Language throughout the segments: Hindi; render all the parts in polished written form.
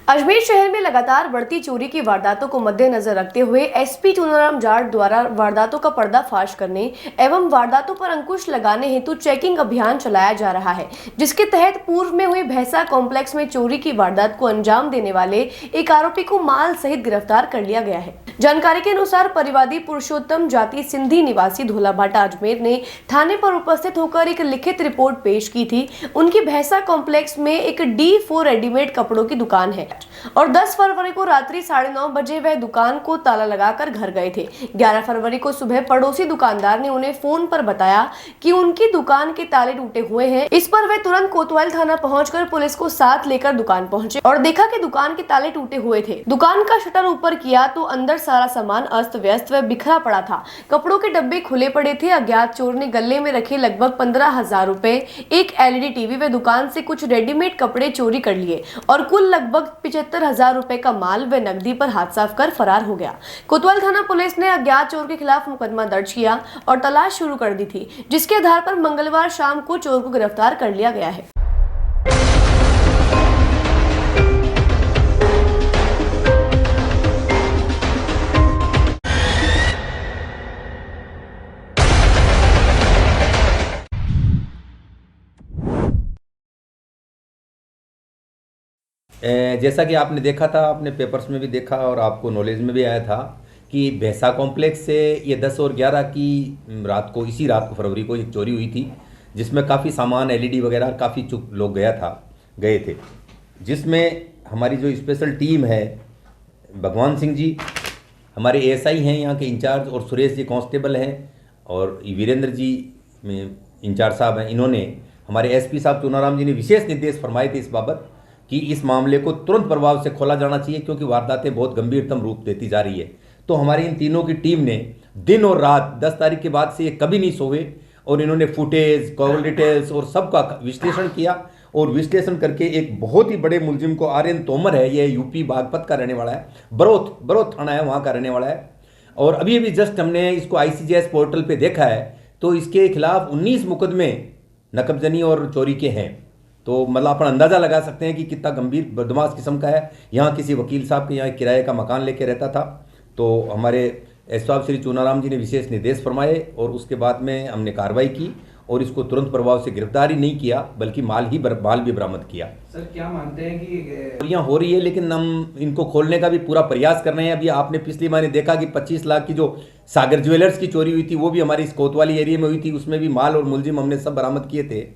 अजमेर शहर में लगातार बढ़ती चोरी की वारदातों को मद्देनजर रखते हुए एसपी चुनाराम जाट द्वारा वारदातों का पर्दाफाश करने एवं वारदातों पर अंकुश लगाने हेतु चेकिंग अभियान चलाया जा रहा है, जिसके तहत पूर्व में हुई भैंसा कॉम्प्लेक्स में चोरी की वारदात को अंजाम देने वाले एक आरोपी को माल सहित गिरफ्तार कर लिया गया है। जानकारी के अनुसार परिवादी पुरुषोत्तम जाति सिंधी निवासी धोलाभाटा अजमेर ने थाने पर उपस्थित होकर एक लिखित रिपोर्ट पेश की थी। उनकी भैंसा कॉम्प्लेक्स में एक D4 रेडीमेड कपड़ों की दुकान है और 10 फरवरी को रात्रि 9:30 बजे वह दुकान को ताला लगाकर घर गए थे। 11 फरवरी को सुबह पड़ोसी दुकानदार ने उन्हें फोन पर बताया कि उनकी दुकान के ताले टूटे हुए हैं। इस पर वे तुरंत कोतवाल थाना पहुंचकर पुलिस को साथ लेकर दुकान पहुंचे और देखा कि दुकान के ताले टूटे हुए थे। दुकान का शटर ऊपर किया तो अंदर सारा सामान अस्त व्यस्त व बिखरा पड़ा था। कपड़ों के डब्बे खुले पड़े थे। अज्ञात चोर ने गले में रखे लगभग 15,000 रुपए, एक LED टीवी व दुकान से कुछ रेडीमेड कपड़े चोरी कर लिए और कुल लगभग 75,000 रुपए का माल व नकदी पर हाथ साफ कर फरार हो गया। कोतवाल थाना पुलिस ने अज्ञात चोर के खिलाफ मुकदमा दर्ज किया और तलाश शुरू कर दी थी, जिसके आधार पर मंगलवार शाम को चोर को गिरफ्तार कर लिया गया है। जैसा कि आपने देखा था, आपने पेपर्स में भी देखा और आपको नॉलेज में भी आया था कि भैंसा कॉम्प्लेक्स से ये 10 और 11 की रात को, इसी रात को फरवरी को एक चोरी हुई थी, जिसमें काफ़ी सामान LED वगैरह काफ़ी चुप लोग गए थे, जिसमें हमारी जो स्पेशल टीम है, भगवान सिंह जी हमारे ASI हैं यहाँ के इंचार्ज और सुरेश जी कांस्टेबल हैं और वीरेंद्र जी इंचार्ज साहब हैं, इन्होंने हमारे SP साहब चुनाराम जी ने विशेष निर्देश फरमाए थे इस बाबत कि इस मामले को तुरंत प्रभाव से खोला जाना चाहिए, क्योंकि वारदातें बहुत गंभीरतम रूप देती जा रही है। तो हमारी इन तीनों की टीम ने दिन और रात 10 तारीख के बाद से ये कभी नहीं सोए और इन्होंने फुटेज, कॉल डिटेल्स और सबका विश्लेषण किया और विश्लेषण करके एक बहुत ही बड़े मुलजिम को, आर्यन तोमर है, ये UP बागपत का रहने वाला है, बरोथ थाना है, वहाँ का रहने वाला है और अभी जस्ट हमने इसको ICJS पोर्टल पर देखा है तो इसके खिलाफ 19 मुकदमे नकबजनी और चोरी के हैं। तो मतलब अपन अंदाज़ा लगा सकते हैं कि कितना गंभीर बदमाश किस्म का है। यहाँ किसी वकील साहब के यहाँ किराए का मकान लेके रहता था। तो हमारे SP श्री चुनाराम जी ने विशेष निर्देश फरमाए और उसके बाद में हमने कार्रवाई की और इसको तुरंत प्रभाव से गिरफ्तारी नहीं किया, बल्कि माल भी बरामद किया। सर, क्या मानते हैं कि चोरियाँ हो रही है, लेकिन हम इनको खोलने का भी पूरा प्रयास कर रहे हैं। अभी आपने पिछली बार देखा कि 25 लाख की जो सागर ज्वेलर्स की चोरी हुई थी, वो भी हमारी इस कोतवाली एरिया में हुई थी, उसमें भी माल और मुलजिम हमने सब बरामद किए थे।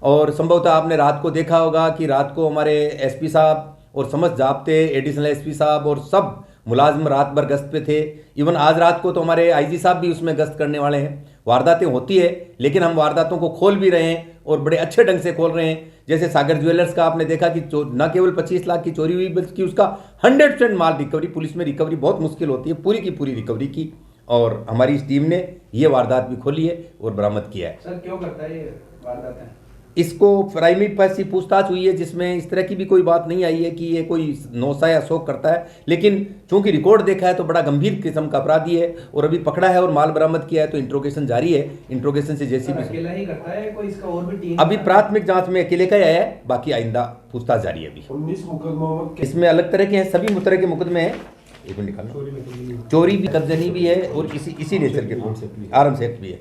और संभवतः आपने रात को देखा होगा कि रात को हमारे SP साहब और समस्त जाब्ते, एडिशनल SP साहब और सब मुलाजिम रात भर गश्त पे थे। इवन आज रात को तो हमारे IG साहब भी उसमें गश्त करने वाले हैं। वारदातें होती है, लेकिन हम वारदातों को खोल भी रहे हैं और बड़े अच्छे ढंग से खोल रहे हैं। जैसे सागर ज्वेलर्स का आपने देखा कि न केवल 25 लाख की चोरी हुई, बल्कि उसका 100% माल रिकवरी, पुलिस में रिकवरी बहुत मुश्किल होती है, पूरी की पूरी रिकवरी की और हमारी इस टीम ने ये वारदात भी खोली है और बरामद किया है। सर, क्यों करता है ये वारदातें? इसको प्राइमरी पैसी पूछताछ हुई है, जिसमें इस तरह की भी कोई बात नहीं आई है कि ये कोई नौसा या शौक करता है, लेकिन चूंकि रिकॉर्ड देखा है तो बड़ा गंभीर किस्म का अपराधी है और अभी पकड़ा है और माल बरामद किया है, तो इंट्रोगेशन जारी है। इंट्रोगेशन से जैसी भी अकेला ही करता है, कोई इसका और भी टीम? अभी प्राथमिक जांच में अकेले का ही आया है, बाकी आइंदा पूछताछ जारी है। अभी 19 मुकदमों इसमें अलग तरह के हैं, सभी तरह के मुकदमे हैं। एक मिनट निकालना, चोरी भी, कब्जनी भी है और इसी नेचर के आर्म्स एक्ट भी है।